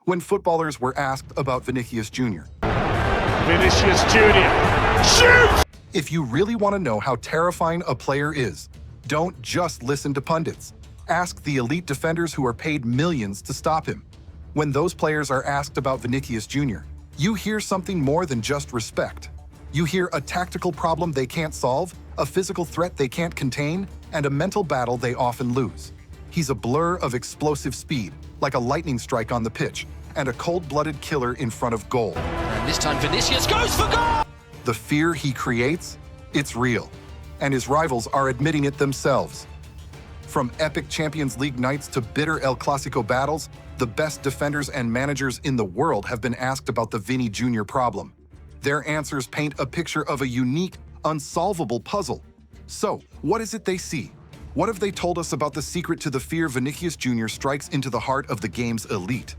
when footballers were asked about Vinicius Jr. Vinicius Jr. Shoot! If you really want to know how terrifying a player is, don't just listen to pundits. Ask the elite defenders who are paid millions to stop him. When those players are asked about Vinicius Jr., you hear something more than just respect. You hear a tactical problem they can't solve, a physical threat they can't contain, and a mental battle they often lose. He's a blur of explosive speed, like a lightning strike on the pitch, and a cold-blooded killer in front of goal. And this time Vinicius goes for goal! The fear he creates, it's real, and his rivals are admitting it themselves. From epic Champions League nights to bitter El Clasico battles, the best defenders and managers in the world have been asked about the Vini Jr. problem. Their answers paint a picture of a unique, unsolvable puzzle. So, what is it they see? What have they told us about the secret to the fear Vinicius Jr. strikes into the heart of the game's elite?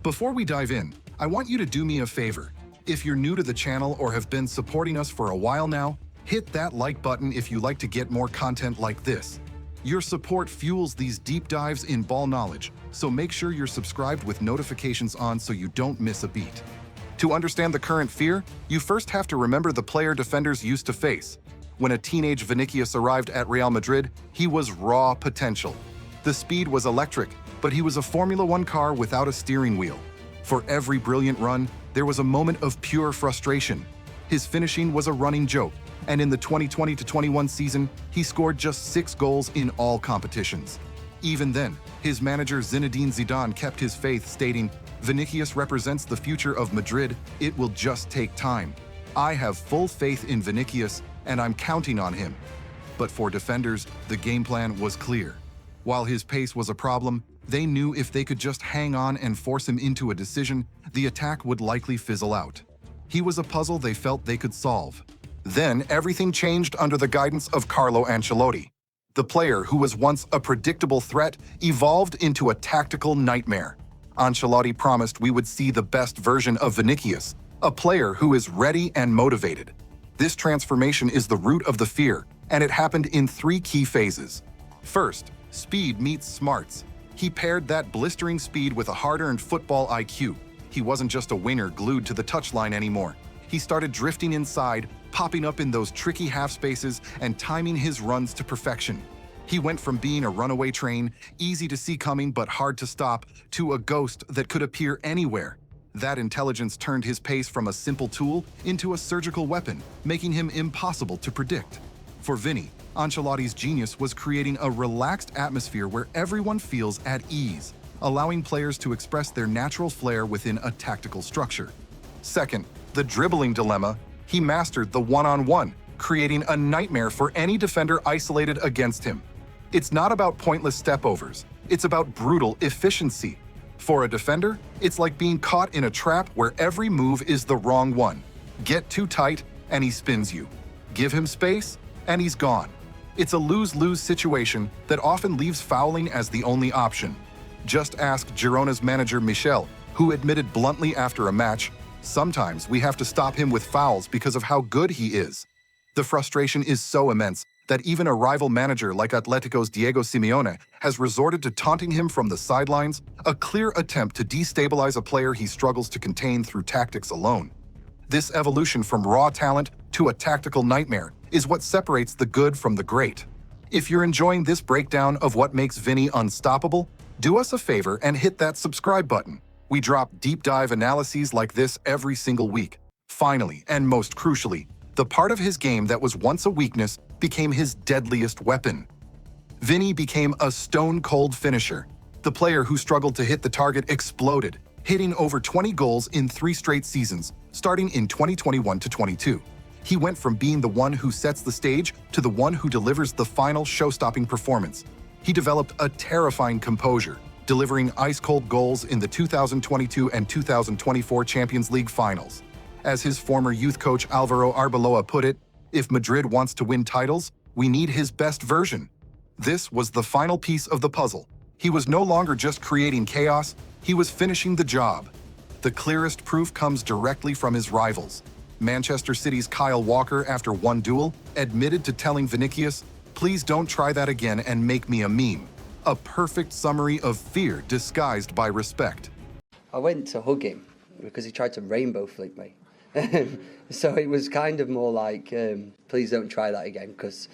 Before we dive in, I want you to do me a favor. If you're new to the channel or have been supporting us for a while now, hit that like button if you like to get more content like this. Your support fuels these deep dives in ball knowledge, so make sure you're subscribed with notifications on so you don't miss a beat. To understand the current fear, you first have to remember the player defenders used to face. When a teenage Vinicius arrived at Real Madrid, he was raw potential. The speed was electric, but he was a Formula One car without a steering wheel. For every brilliant run, there was a moment of pure frustration. His finishing was a running joke, and in the 2020-21 season, he scored just 6 goals in all competitions. Even then, his manager Zinedine Zidane kept his faith, stating, "Vinicius represents the future of Madrid, it will just take time. I have full faith in Vinicius, and I'm counting on him." But for defenders, the game plan was clear. While his pace was a problem, they knew if they could just hang on and force him into a decision, the attack would likely fizzle out. He was a puzzle they felt they could solve. Then everything changed under the guidance of Carlo Ancelotti. The player who was once a predictable threat evolved into a tactical nightmare. Ancelotti promised we would see the best version of Vinicius, a player who is ready and motivated. This transformation is the root of the fear, and it happened in 3 key phases. First, speed meets smarts. He paired that blistering speed with a hard-earned football IQ. He wasn't just a winger glued to the touchline anymore. He started drifting inside, popping up in those tricky half spaces and timing his runs to perfection. He went from being a runaway train, easy to see coming but hard to stop, to a ghost that could appear anywhere. That intelligence turned his pace from a simple tool into a surgical weapon, making him impossible to predict. For Vini, Ancelotti's genius was creating a relaxed atmosphere where everyone feels at ease, allowing players to express their natural flair within a tactical structure. Second, the dribbling dilemma. He mastered the one-on-one, creating a nightmare for any defender isolated against him. It's not about pointless step-overs, it's about brutal efficiency. For a defender, it's like being caught in a trap where every move is the wrong one. Get too tight, and he spins you. Give him space, and he's gone. It's a lose-lose situation that often leaves fouling as the only option. Just ask Girona's manager Michel, who admitted bluntly after a match, "Sometimes we have to stop him with fouls because of how good he is." The frustration is so immense that even a rival manager like Atletico's Diego Simeone has resorted to taunting him from the sidelines, a clear attempt to destabilize a player he struggles to contain through tactics alone. This evolution from raw talent to a tactical nightmare is what separates the good from the great. If you're enjoying this breakdown of what makes Vini unstoppable, do us a favor and hit that subscribe button. We drop deep dive analyses like this every single week. Finally, and most crucially, the part of his game that was once a weakness became his deadliest weapon. Vini became a stone-cold finisher. The player who struggled to hit the target exploded, hitting over 20 goals in 3 straight seasons, starting in 2021-22. He went from being the one who sets the stage to the one who delivers the final show-stopping performance. He developed a terrifying composure, delivering ice-cold goals in the 2022 and 2024 Champions League finals. As his former youth coach Alvaro Arbeloa put it, "If Madrid wants to win titles, we need his best version." This was the final piece of the puzzle. He was no longer just creating chaos, he was finishing the job. The clearest proof comes directly from his rivals. Manchester City's Kyle Walker, after one duel, admitted to telling Vinicius, "Please don't try that again and make me a meme." A perfect summary of fear disguised by respect. I went to hug him because he tried to rainbow flick me. So it was kind of more like, please don't try that again, because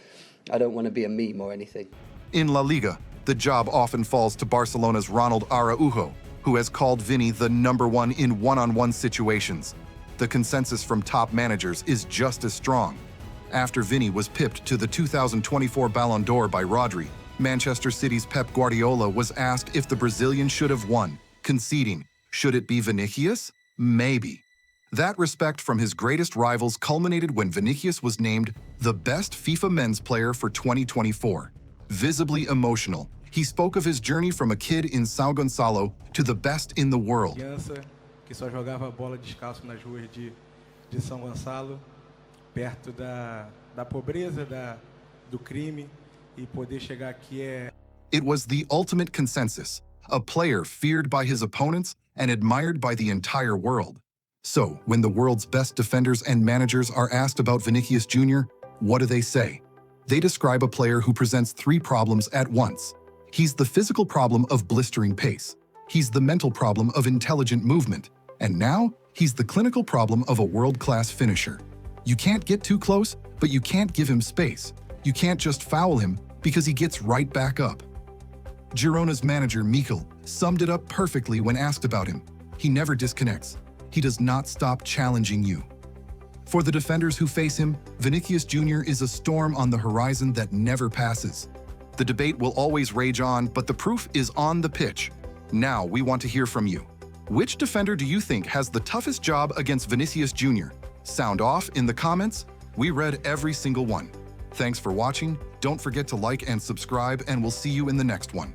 I don't want to be a meme or anything. In La Liga, the job often falls to Barcelona's Ronald Araujo, who has called Vini the #1 in one-on-one situations. The consensus from top managers is just as strong. After Vini was pipped to the 2024 Ballon d'Or by Rodri, Manchester City's Pep Guardiola was asked if the Brazilian should have won, conceding, should it be Vinicius? Maybe. That respect from his greatest rivals culminated when Vinicius was named the best FIFA men's player for 2024. Visibly emotional, he spoke of his journey from a kid in São Gonçalo to the best in the world. Criança que só jogava bola descalço nas ruas de São Gonçalo, perto da pobreza, do crime, e poder chegar aqui é... It was the ultimate consensus, a player feared by his opponents and admired by the entire world. So, when the world's best defenders and managers are asked about Vinicius Jr., what do they say? They describe a player who presents 3 problems at once. He's the physical problem of blistering pace. He's the mental problem of intelligent movement. And now, he's the clinical problem of a world-class finisher. You can't get too close, but you can't give him space. You can't just foul him because he gets right back up. Girona's manager, Mikel, summed it up perfectly when asked about him. He never disconnects. He does not stop challenging you. For the defenders who face him, Vinicius Jr. is a storm on the horizon that never passes. The debate will always rage on, but the proof is on the pitch. Now we want to hear from you. Which defender do you think has the toughest job against Vinicius Jr.? Sound off in the comments. We read every single one. Thanks for watching. Don't forget to like and subscribe, and we'll see you in the next one.